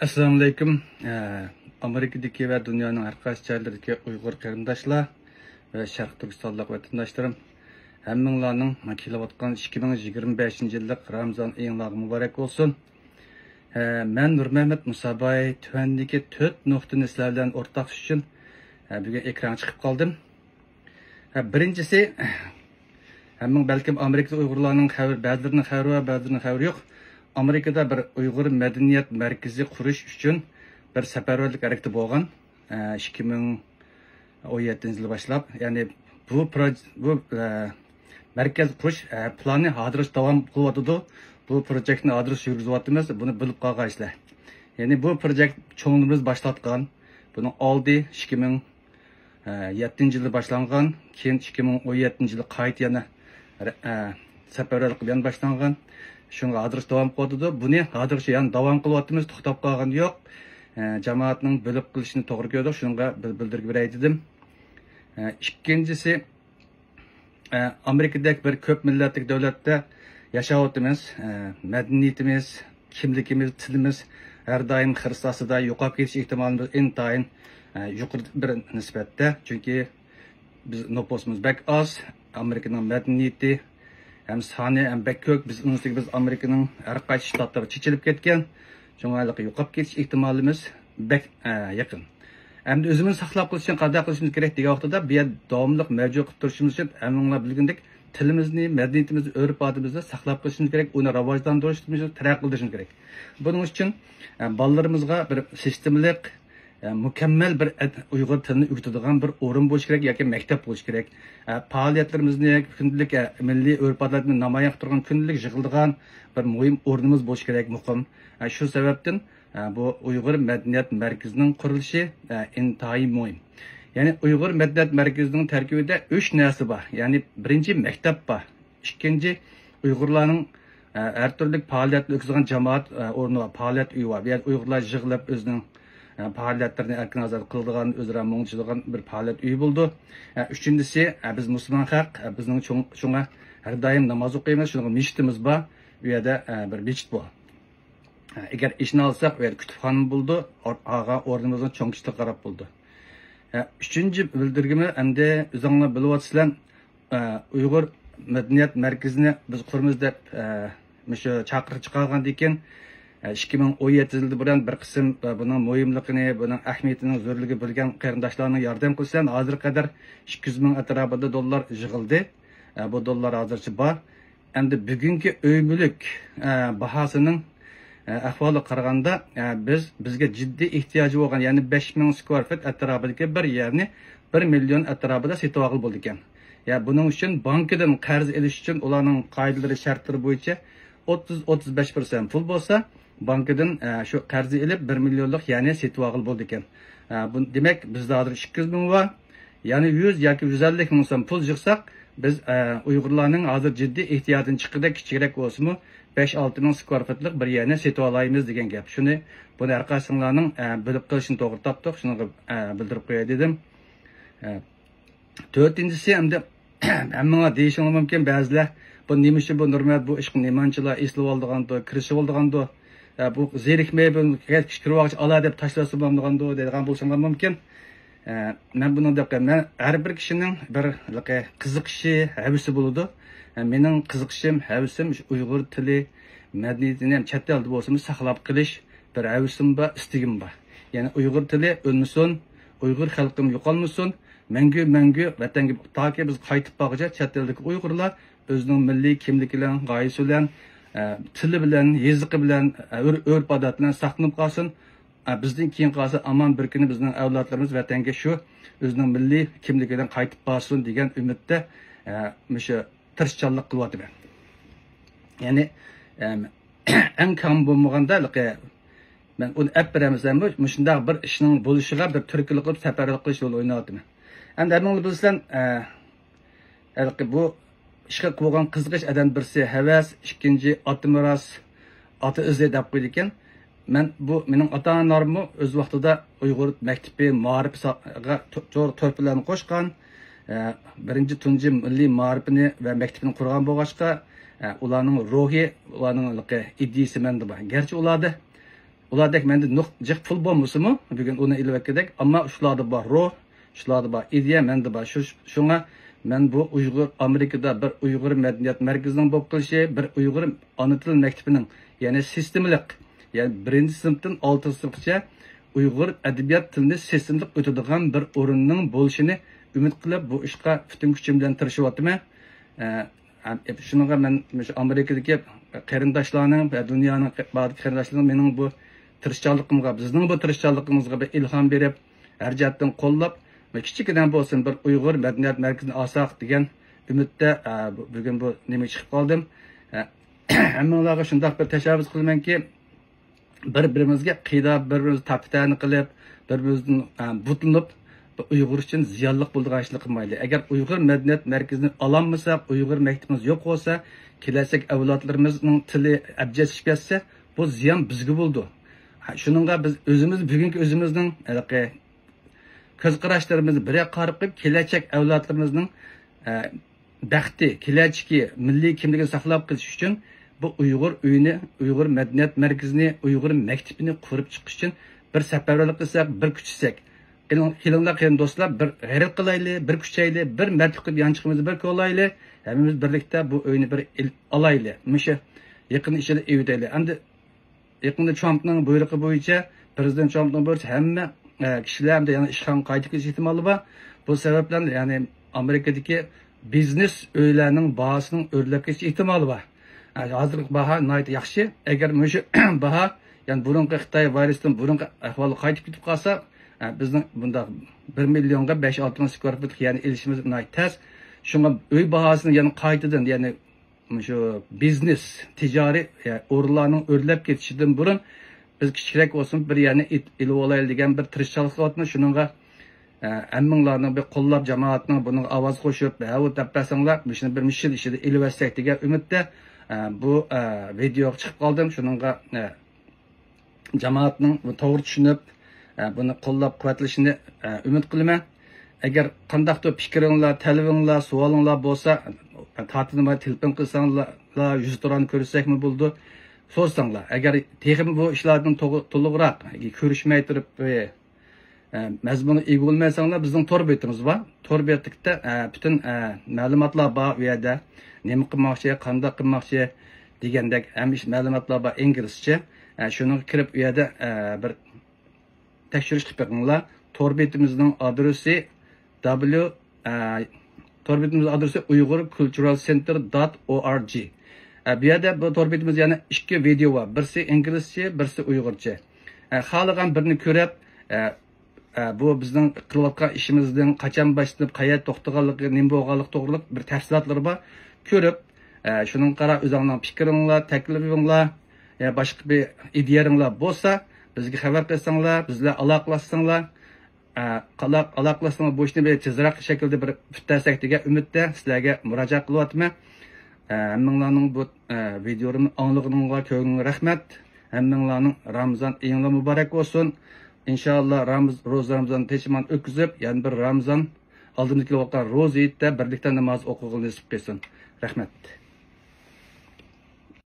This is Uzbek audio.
Assalamu alaikum. Amerika'daki ve dünyanın her qaysi joylaridagi Uyg'ur qarindoshlar ve Sharq Turkistonlik vatandaşlarım hammanglarning kelayotgan 2025-yillik Ramazon oyinlari muborak bo'lsin. Men Nurmehmet Musabay tuvandagi 4 nuqtani sizlar bilan o'rtoqlashish uchun bugun ekranga chiqib qoldim. Birinchisi, hammang balkim Amerikada Uyg'urlarning ba'zilarining xabari yo'q. Amerikada bir Uyg'ur madaniyat markazi qurish uchun bir safarbarlik harakati bo'lgan 2017-yilda boshlab, ya'ni bu markaz qurish plani hozir davom qilyotdi. Bu proyektni hozir yurgizyapmiz, buni bilib qolgaysizlar. Ya'ni bu proyekt cho'ngimiz boshlatgan, buni oldi 2007-yilda boshlangan, keyin 2017-yilda qayta yana safarbarlik bilan boshlangan. Şunga hozir davom qilyotdi. Buni hozircha yana davom qilyapmiz, to'xtab qolgan yo'q. Jamoatning bo'lib qilishini to'g'ri ko'rdik, shunga bildirib beray dedim. Ikkinchisi, Amerikadagi bir ko'p millatlik davlatda yashayotimiz, madaniyatimiz, kimligimiz, tilimiz har doim xirs ostida yo'qolib ketish ehtimolimiz intayin yuqori bir nisbatda. Chunki biz nopusimiz bek oz, Amerikaning madaniyati hem sani hem bek ko'p, biz Amerikaning har qaysi shtatlari chechilib ketgan. Shunga yo'qolib ketish ehtimolimiz bek yaqin. Endi o'zimizni saqlab qolish uchun qanday qilishimiz kerak degan vaqtida bu yer davomli mavjud qilib turishimiz uchun hammanglar bilgandek tilimizni, madaniyatimizni, urf-odatimizni saqlab qolishimiz kerak, uni rivojlantirishimiz, taraqqiy qilishimiz kerak. Buning uchun bolalarimizga bir sistemlik mükemmel bir Uyg'ur tilini o'rgatadigan bir o'rin bo'lish kerak yoki maktab bo'lish kerak. Faoliyatlarimizni kundalik milliy urf-odatlarni namoyon qilib turgan, kundalik yig'iladigan bir muhim o'rnimiz bo'lish kerak, muhim. Shu sababdan bu Uyg'ur madaniyat markazining qurilishi intayin muhim. Ya'ni Uyg'ur madaniyat markazining tarkibida 3 narsa bor. Ya'ni birinchi maktab bor. Ikkinchi Uyg'urlarning har turli faoliyat o'tkazgan jamoat o'rni va faoliyat uyi bor. Ya'ni Uyg'urlar yig'ilib o'zining faoliyatlarni erkin azad qiladigan, o'zaro muңchidigan bir faoliyat uyi bo'ldi. Uchinchisi, biz musulmon xalq, bizning shunga har doim namoz o'qiymiz, shunga masjidimiz bor. Bu yerda bir masjid bor. Agar ishni olsak, bu yerda kutubxona bo'ldi, orqa o'rnimizga cho'ngishda qarab bo'ldi. Uchinchi bildirgimi, endi o'zinglar bilyapsizlar, Uyg'ur madaniyat markazini biz quramiz deb shu chaqiriq chiqargandan keyin 2017-yilda bilan bir qism buning muhimligini, buning ahamiyatining zo'rligi bilgan qarindoshlarning yordam qilsan, hozir qadar 200 ming atrofida dollar yig'ildi. Bu dollar hozircha bor. Endi bugungi uy mulk bahosining ahvoli qaraganda bizga jiddiy ehtiyoji bo'lgan, ya'ni 5000 square foot atrofidagi bir yerni 1 million atrofida sotib olib bo'ldi ekan. Ya buning uchun bankdan qarz olish uchun ularning qoidalari, shartlari bo'yicha 30-35% pul bo'lsa, bankdan shu qarzni olib 1 millionlik ya'ni sotib olib bo'ldi ekan. Bu demak bizda hozir 200 ming bor. Ya'ni 100 yoki 150 ming so'm pul yig'sak, biz Uyg'urlarning hozir jiddiy ehtiyojini chiqida kichikroq bo'lsa-mu 5-6 ming square footlik bir yerni sotib olaymiz degan gap. Shuni buni orqasilarning bilib qilishini to'g'ri topdik, shuni bildirib qo'yay dedim. To'rtinchisi, endi hamma deyishing mumkin ba'zilar, bu nima uchun bu Nurmat bu ishni nemanchilar eslab oldiganda, kirishib oldiganda, bu zerikmay bu kirib ola deb tashlasa bo'lmaganda degan bo'lsanlar mumkin. Men buni deb men har bir kishining bir qiziqishi, havisi bo'ladi. Mening qiziqishim, havisim Uyg'ur tili, madaniyatini ham chet elda bo'lsa saqlab qilish bir havisim bor, istigim bor. Ya'ni Uyg'ur tili o'lmasin, Uyg'ur xalqim yo'qolmasin, mangu vatanga toki biz qaytib borguncha chet eldagi Uyg'urlar o'zining milliy kimligi bilan, g'oyasi bilan, tili bilan, yoziqi bilan, urf-odat bilan saqlanib qolsin. Bizdan keyin qolsa aman bir kuni bizning avlodlarimiz vatanga shu o'zining milliy kimligi bilan qaytib borsin degan umidda shu tirishchanlik qilyapman. Ya'ni eng kam bo'lmaganda men uni app beramizdan bu shunday bir ishning bo'lishiga bir turkili qilib safarlik qilish yo'li o'ynayapman. Endi hammanglar bilsizlar, bu ishga qo'ygan qiziqish adam birisi havas, ikkinchi ota miros, ota izi deb qo'ydi ekan. Bu mening ota-onalarimni o'z vaqtida Uyg'ur maktabi ma'rifiga to'rtlarni qo'shgan, birinchi tunji milliy ma'rifini va maktabini qurgan bo'lg'achqa, ularning ruhi, ularning ideyasi menda bor. Garchi ularda ulardek mende jiq pul bo'lmasimi bugun uni ilvakidek ammo shularda bor ruh shularda bor ideya menda bor shunga men bu Uyg'ur Amerikada bir Uyg'ur madaniyat markazining bo'lib qilishi bir Uyg'ur ona til maktabining ya'ni sistemlik ya'ni 1-sinfdan 6-sinfgacha Uyg'ur adabiyot tilini sistemlik o'tadigan bir o'rinning bo'lishini umid qilib bu ishga butun kuchim bilan tirishyapman. Shunga men Amerikadagi qarindoshlarning va dunyoning ba'zi qarindoshlarining mening bu tirishchanligimga bizning bu tirishchanligimizga bir ilhom berib har jihatdan qo'llab va kichikdan bo'lsin bir Uyg'ur madaniyat markazini olsak degan umidda bugun bu nima chiqib qoldim. Hammalarga shunday bir tashabbus qilamanki bir-birimizga qiyda bir-birimizni tapitani qilib bir-birimizdan butlanib Uyg'ur uchun ziyonli bo'ladigan ishni qilmaylik. Agar Uyg'ur madaniyat markazini ololmasak, Uyg'ur maktabimiz yo'q bo'lsa, kelajak avlodlarimizning tili abjadlashib ketsa, bu ziyon bizga bo'ldi. Shuningga biz o'zimiz bugungi o'zimizning ko'z qarashlarimizni birga qarab qilib kelajak avlodlarimizning baxti, kelajaki milliy kimligini saqlab qolish uchun bu Uyg'ur uyini, Uyg'ur madaniyat markazini, Uyg'ur maktabini qurib chiqish uchun bir safarbarlik qilsak, bir kuchsak Kelinglar qiyin do'stlar, bir g'ayrat qilaylik, bir kuchaylik, bir martlik qilib yanchiqimizni bir ko'laylik, hammamiz birlikda bu o'yini bir olaylik. Musha yaqin ishida evitaylik. Endi yaqinda Trumpning buyrug'i bo'yicha, prezident Trumpning bo'yicha hamma kishilar ham yana ishxon qaytib ketish ehtimoli bor. Bu sababdan ya'ni Amerikadagi biznes uylarning bahosining o'rlab ketish ehtimoli bor. Hozirgi baho nihoyat yaxshi. Agar musha baho, ya'ni burungi Xitoy virusdan burungi ahvoli qaytib ketib qolsa, bizning bunda 1 millionga 5-6 ming skvart fut ya'ni ilishimiz tez. Shunga uy bahosini yana qaytadan ya'ni shu biznes, tijoriy o'rinlarning o'rlab ketishidan burun biz kichikroq bo'lsin bir yana ilib olaylik degan bir tirishchilik qilyapmiz. Shuningga hammanglarning bir qo'llab jamoatning buni ovoz qo'shib, "Ha, tapasanglar, buni bir mishil ishida ilib olsak" degan umidda bu videoga chiqib qoldim. Shuningga jamoatning to'g'ri tushunib buni qo'llab quvvatlashini umid qilaman. Agar qandaqdir fikringlar, talabinglar, savolinglar bo'lsa, tartibni telefon qilsanglar, 100 to'rani ko'rsakmi bo'ldi, so'rasanglar. Agar texnik bu ishlardan to'liqroq ko'rishmay turib mazmuni ega bo'lmasanglar, bizning tor betimiz bor. Tor betlikda butun ma'lumotlar bor u yerda. Nima qilmoqchi, qanday qilmoqchi degandek ham ma'lumotlar bor inglizcha. Shuni kirib u yerda bir tekshirish qilib qo'yinglar. Tor betimizning adresi uyg'urculturalcenter.org. Bu yerda bu tor betimiz yana 2 video bor. Birisi inglizcha, birisi uyg'urcha. Xohlagan birini ko'rib, bu bizning qilayotgan ishimizning qachon boshlanib, qayerda to'xtaganligi, nima bo'lganligi to'g'riliq bir tafsilotlari bor. Ko'rib, shuning qarab o'zingizning fikringlar, taklifinglar, boshqa bir ideyalaringlar bo'lsa, bizga xabar qilsanglar, bizlar aloqalashsanglar, aloqalashsanglar bu ishni bir tezroq shaklda bir bittasak degan umidda sizlarga murojaat qilyapman. Hammanglarning bu videomni anglag'iningizga ko'ngil rahmat. Hammanglarning Ramazon oyingiz muborak bo'lsin. İnşallah Ramazan teşman öküzüp, yani bir Ramazan aldığımız ki vakti roz eyitde birlikte namaz okuğunu nasip etsin. Rahmet.